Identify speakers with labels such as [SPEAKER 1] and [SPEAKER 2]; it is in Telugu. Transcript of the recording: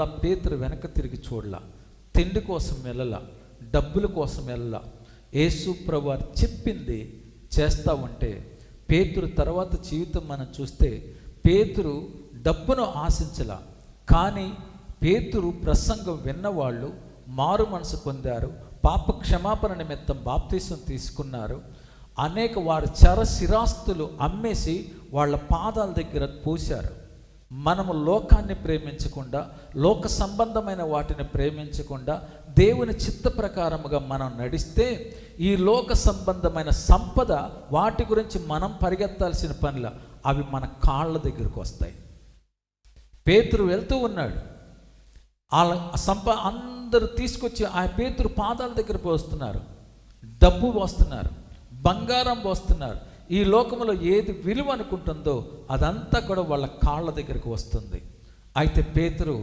[SPEAKER 1] మరలా పేతురు వెనక తిరిగి చూడలా, తిండి కోసం వెళ్ళలా, డబ్బుల కోసం వెళ్ళలా. యేసు ప్రభువారు చెప్పింది చేస్తా ఉంటే పేతురు తర్వాత జీవితం మనం చూస్తే పేతురు డబ్బును ఆశించలా, కానీ పేతురు ప్రసంగం విన్నవాళ్ళు మారు మనసు పొందారు, పాప క్షమాపణ నిమిత్తం బాప్తీసం తీసుకున్నారు. అనేక వారి చరశిరాస్తులు అమ్మేసి వాళ్ళ పాదాల దగ్గర పోశారు. మనము లోకాన్ని ప్రేమించకుండా, లోక సంబంధమైన వాటిని ప్రేమించకుండా దేవుని చిత్త ప్రకారముగా మనం నడిస్తే ఈ లోక సంబంధమైన సంపద వాటి గురించి మనం పరిగెత్తాల్సిన పనిలా అవి మన కాళ్ళ దగ్గరకు వస్తాయి. పేతురు వెళ్తూ ఉన్నాడు, అందరూ తీసుకొచ్చి ఆ పేతురు పాదాల దగ్గర పోస్తున్నారు, డబ్బు పోస్తున్నారు, బంగారం పోస్తున్నారు. ఈ లోకంలో ఏది విలువ అనుకుంటుందో అదంతా కూడా వాళ్ళ కాళ్ళ దగ్గరకు వస్తుంది. అయితే పేతురు